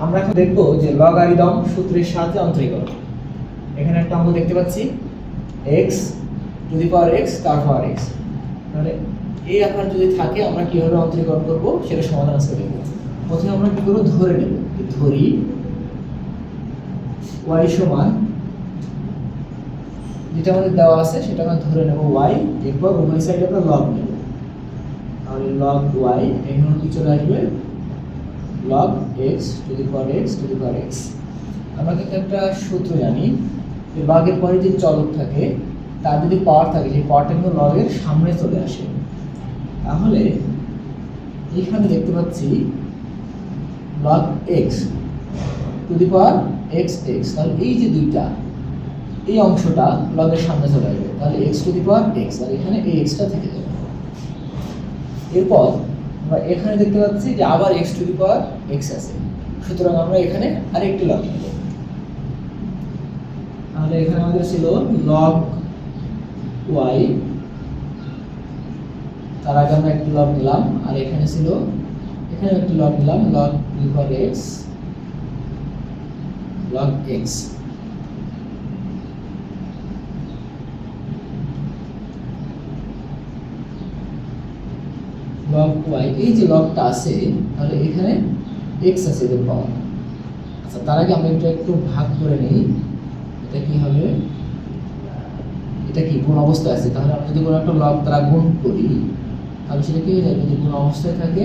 আমরা এখন দেখব যে লগারিদম সূত্রের সাহায্যে অন্তরীকরণ। এখানে একটা অঙ্ক দেখতে পাচ্ছি x to the power x তার পাওয়ার x। তাহলে এই আকার যদি থাকে আমরা কিভাবে অন্তরীকরণ করব সেটা সমাধান আজকে দেখব। প্রথমে আমরা কি করব, ধরে নেব, ধরি y সমান যেটা আমাদের দেওয়া আছে সেটা আমরা ধরে নেব y, এরপর উভয় সাইডে আমরা লগ নেব। তাহলে লগ y এখানে কি চলে আসবে log x to the power x to the power x। আমরা কিন্তু একটা সূত্র জানি যে লগের পরে যে চলক থাকে তার যদি পাওয়ার থাকে সেই পাওয়ারটা কিন্তু লগের সামনে চলে আসে। তাহলে এখানে দেখতে পাচ্ছি log x to the power x x, তাহলে এই যে দুইটা এই অংশটা লগের সামনে চলে আসবে, তাহলে x to the power x আর এখানে এই xটা থেকে যাবে। এরপর আমরা এখানে দেখতে পাচ্ছি যে আবার x to the power x আছে, সুতরাং আমরা এখানে আরেকটি লগ নেব। তাহলে এখানে আমাদের ছিল log y, তার আগে আমরা একটি লগ নিলাম, আর এখানে ছিল এখানে একটি লগ নিলাম log to the power x log x। log y, এই যে লগটা আছে তাহলে এখানে x আছে এদের পাওয়ার। আচ্ছা, তার আগে আমরা এটা একটু ভাগ করে নেই। এটা কি হবে, এটা কি গুণ অবস্থায় আছে, তাহলে আমরা যদি কোনো একটা লগ দ্বারা গুণ করি তাহলে সেটা কি হয়ে যায়, যদি গুণ অবস্থায় থাকে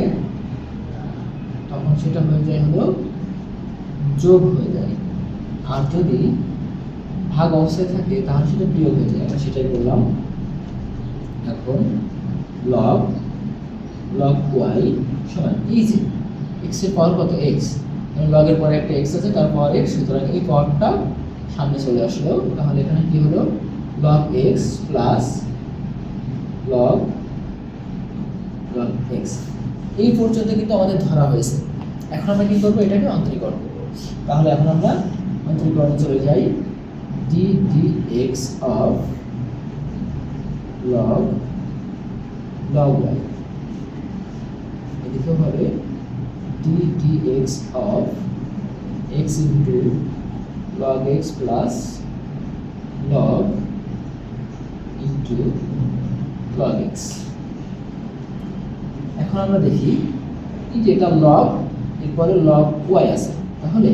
তখন সেটা হয়ে যায় হলো যোগ হয়ে যায়, আর যদি ভাগ অবস্থায় থাকে তাহলে সেটা বিয়োগ হয়ে যায়। আমরা সেটাই বললাম। এখন log y সমান এই যে x এর পাওয়ার কত x, log এর পরে একটা x আছে তার পাওয়ার x, সুতরাং এই পাওয়ারটা সামনে চলে আসলো। তাহলে এখানে কি হলো log x plus log x। এই পর্যন্ত কিন্তু আমাদের ধরা হয়েছে। এখন আমরা কি করবো, এটাকে অন্তরীকরণ করবো। তাহলে এখন আমরা অন্তরীকরণে চলে যাই। d dx of log y, এদিকে হবে d dx of x into log x plus log into log x। এখন আমরা দেখি এই যে এটা log, এরপরে log y আছে, তাহলে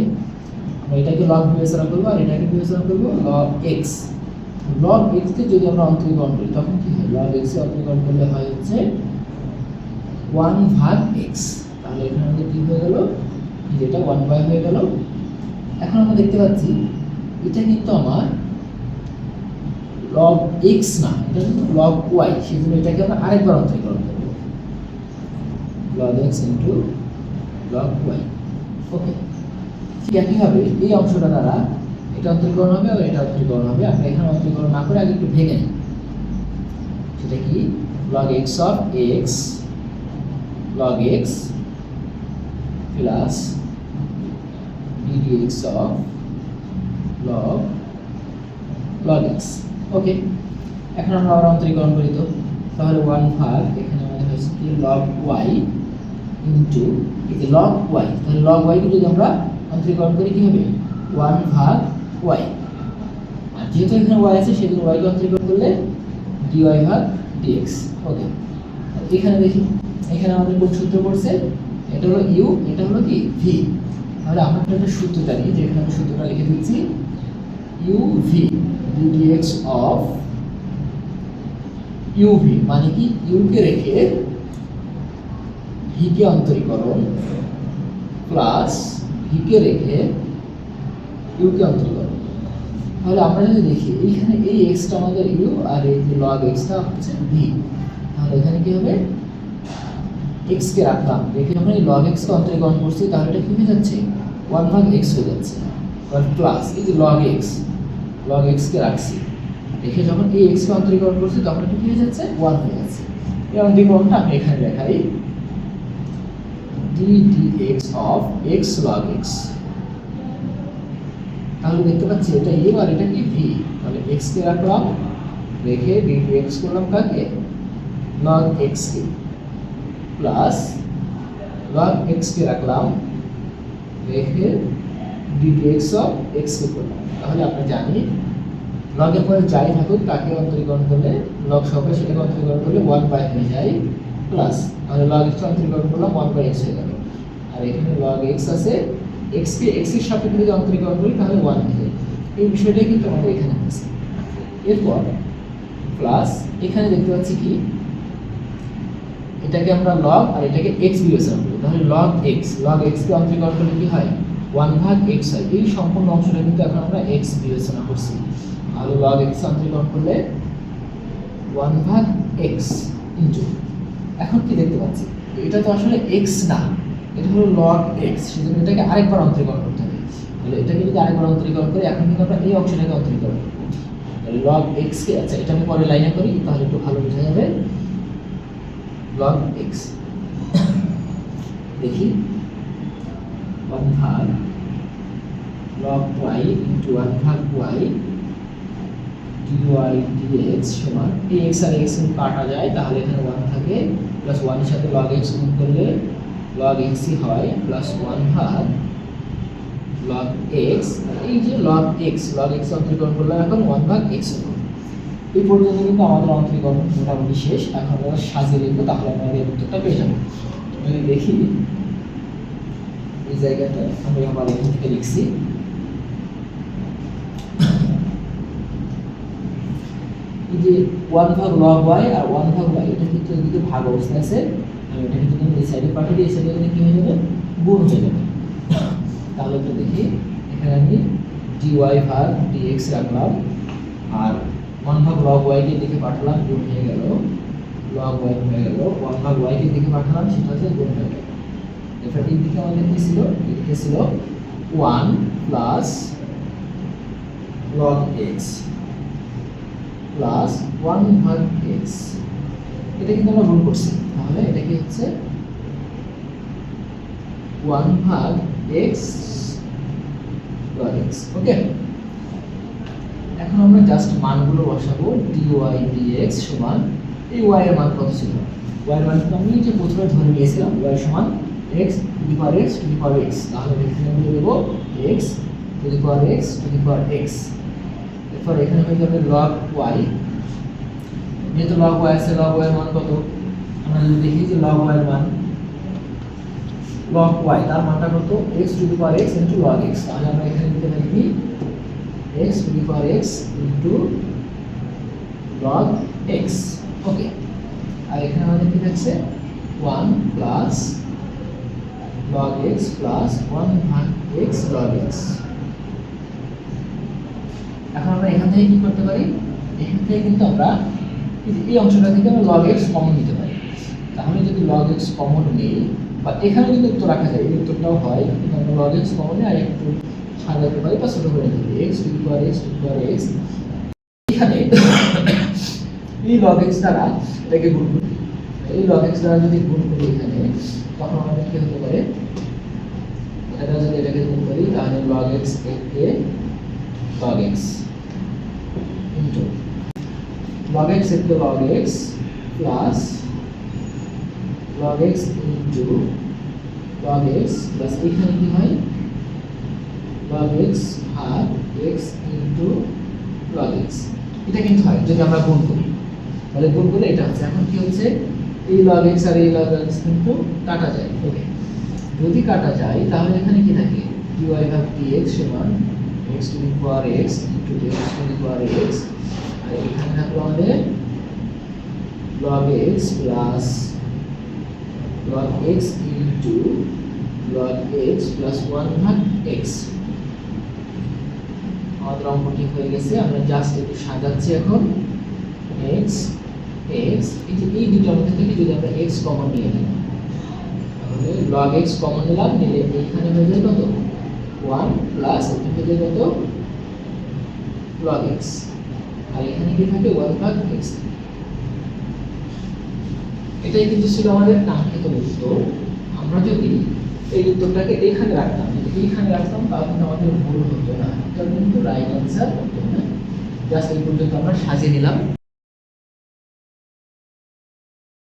আমরা এটাকে log বিবেচনা করবো আর এটাকে বিবেচনা করবো log x। log x কে যদি আমরা অন্তরীকরণ করি তখন কি হয়, log x এ অন্তরীকরণ করলে হয় হচ্ছে 1 ভাগ x। তাহলে এখানে আমাদের কি হয়ে গেল, যেটা 1 বাই হয়ে গেল। এখন আমরা দেখতে পাচ্ছি এটা কিন্তু আমার log x না, এটা কিন্তু log y, সেজন্য এটাকে আমরা আরেকবার অন্তরীকরণ করব, log x into log y। ওকে, ঠিক একইভাবে এই অংশটা দ্বারা এটা অন্তরীকরণ হবে আর এটা অন্তরীকরণ হবে। আমরা এখানে অন্তরীকরণ না করে আগে একটু ভেঙে নিই। সেটা কি, log x of x log x plus d dx of log x। ওকে, এখন আমরা আবার অন্তরীকরণ করি। তো তাহলে 1 ভাগ এখানে আমাদের হচ্ছে কি log y ইনটু এই যে log y, তাহলে log y কে যদি আমরা অন্তরীকরণ করি কি হবে 1 ভাগ y, আর যেহেতু এখানে y আছে সেজন্য y কে অন্তরীকরণ করলে dy ভাগ dx। ওকে, এখানে দেখি এখানে আমাদের কোন সূত্র পড়ছে, এটা হলো u, এটা হলো কি v। তাহলে আমরা একটা সূত্র জানি, যে এখানে আমি সূত্রটা লিখে দিচ্ছি uv dx of uv, মানে কি u কে রেখে v কে অন্তরীকরণ প্লাস v কে রেখে u কে অন্তরীকরণ। তাহলে আমরা যদি দেখি এইখানে এই x টা আমাদের u আর এই যে log x টা হচ্ছে v, তাহলে এখানে কি হবে x কে রাখলাম, রেখে যখন এই log x কে অন্তরীকরণ করছি তাহলে এটা কি হয়ে যাচ্ছে 1 ভাগ x হয়ে যাচ্ছে, আর প্লাস এই যে log x কে রাখছি, রেখে যখন এই x কে অন্তরীকরণ করছি তখন এটা কি হয়ে যাচ্ছে 1 হয়ে যাচ্ছে। এই অন্তরীকরণটা আমি এখানে দেখাই, d dx of x log x। তাহলে দেখতে পাচ্ছি এটা u আর এটা কি v, তাহলে x কে রাখলাম, রেখে d dx করলাম কাকে log x কে, প্লাস log x কে রাখলাম, রেখে ddx অফ x কে করলাম। তাহলে আমরা জানি লগের পরে যাই থাকুক তাকে অন্তরীকরণ করলে লগ সহকারে সেটাকে অন্তরীকরণ করলে 1 হয়ে যায় প্লাস, তাহলে লগ x অন্তরীকরণ করলাম 1/x হয়ে গেল। আর এখানে লগ x আছে, x কে x এর সাপেক্ষে যদি অন্তরীকরণ করি তাহলে 1 হয়ে যায়। এই বিষয়টাই কিন্তু আমাদের এখানে আছে। এরপর প্লাস এখানে দেখতে পাচ্ছি কি এটাকে আমরা লগ আর এটাকে x বিবেচনা করি, তাহলে লগ x কে অন্তরীকরণ করলে কি হয় 1/x হয়। এই সম্পূর্ণ অংশটা কিন্তু এখন আমরা x বিবেচনা করছি। আর লগ x অন্তরীকরণ করলে 1/x ইনটু, এখন কি দেখতে পাচ্ছি এটা তো আসলে x না, এটা হলো লগ x, সেজন্য এটাকে আরেকবার অন্তরীকরণ করতে হবে। তাহলে এটাকে যদি আরেকবার অন্তরীকরণ করি এখন কিন্তু আমরা এই অংশটাকে অন্তরীকরণ করব। তাহলে লগ x কে, আচ্ছা এটা আমি পরে লাইনে করি তাহলে একটু ভালো বোঝা যাবে। log x দেখি 1/log y into 1/y dy dx সমান এই x আর x কাটা যায়, তাহলে এখানে 1 থাকে প্লাস 1 এর সাথে log x গুণ করলে log x ই হয় প্লাস 1/log x, এই যে log x অন্তরীকরণ করলে এখন 1/x হবে। এই পর্যন্ত কিন্তু আমাদের অন্তরীকরণ মোটামুটি শেষ। এখন আমরা সাজিয়ে লিখবো, তাহলে আমরা এর উত্তরটা পেয়ে যাবো। যদি দেখি এই জায়গাটা আমি আবার এখান থেকে লিখছি, এই যে 1/log y আর 1/y এটা কিন্তু এদিকে ভাগ অবস্থায় আছে, আমি এটা কিন্তু এই সাইডে পাঠিয়ে দিই, এই সাইডে কি হয়ে যাবে গুণ হয়ে যাবে। তাহলে তো দেখি এখানে আমি dy ভাগ dx রাখলাম আর 1/log y কে দিকে পাঠালাম, গুণ হয়ে গেল log y হয়ে গেল, 1/y কে দিকে পাঠালাম সেটা হচ্ছে গুণ হয়ে গেল। এরপর এই দিকে আমাদের কি ছিল, এদিকে ছিল 1 plus log x plus 1/x, এটা কিন্তু আমরা গুণ করছি, তাহলে এটা কি হচ্ছে 1/x log x। ওকে, এখন আমরা জাস্ট মানগুলো বসাবো। dy dx সমান এই y এর মান কত ছিল, y এর মান আমি যে প্রথমে ধরে নিয়েছিলাম y সমান x to the power x to the power x, তাহলে এখানে আমরা দেব x to the power x to the power x। এরপর এখানে হয়ে যাবে log y, যেহেতু log y আছে log y এর মান কত, আমরা যদি দেখি যে log y এর মান log y তার মানটা কত x to the power x into log x, তাহলে আমরা এখানে দিতে পারি কি x to the power x into log x। ওকে, আর এখানে আমাদের কি থাকছে 1 plus log x plus 1/x log x। এখন আমরা এখান থেকে কি করতে পারি, এখান থেকে কিন্তু আমরা এই অংশটা থেকে আমরা log x কমন নিতে পারি। তাহলে যদি log x কমন নেই বা এখানে যদি উত্তর রাখা যায়, এই উত্তরটাও হয়, কিন্তু আমরা log x কমন নিয়ে আর একটু সাজাতে পারি বা ছোট করে নিতে x to the power x to the power x। এখানে এই log x দ্বারা এটাকে গুণ করি, এই log x দ্বারা যদি গুণ করি এখানে, তখন আমাদের কি হতে পারে, এটা যদি এটাকে গুণ করি তাহলে log x কে log x into log x কে log x plus log x into log x plus এখানে কি হয় log x ভাগ x ইনটু log x, এটা কিন্তু হয় যদি আমরা গুণ করি, তাহলে গুণ করলে এটা হচ্ছে। এখন কি হচ্ছে এই log x আর এই log x কিন্তু কাটা যায়। ওকে, যদি কাটা যায় তাহলে এখানে কি থাকে dy ভাগ dx সমান x to the power x into x to the power x, আর এখানে থাকলো আমাদের log x plus log x into log x plus 1/x। আমাদের অঙ্কটি হয়ে গেছে, আমরা জাস্ট একটু সাজাচ্ছি এখন। x এই যে এই দুটোর মধ্যে থেকে যদি আমরা x কমন নিয়ে নিই, তাহলে log x কমন নিলাম, নিলে এখানে হয়ে যায় কত 1 প্লাস এখানে হয়ে যায় কত log x, আর এখানে কি থাকে 1/x। এটাই কিন্তু ছিল আমাদের কাঙ্ক্ষিত উত্তর। আমরা যদি এই উত্তরটাকে এখানে রাখতাম, যদি এইখানে রাখতাম তাহলে আমাদের ভুল হতো না, এটা কিন্তু রাইট অ্যান্সার হতো না। জাস্ট এই পর্যন্ত আমরা সাজিয়ে নিলাম।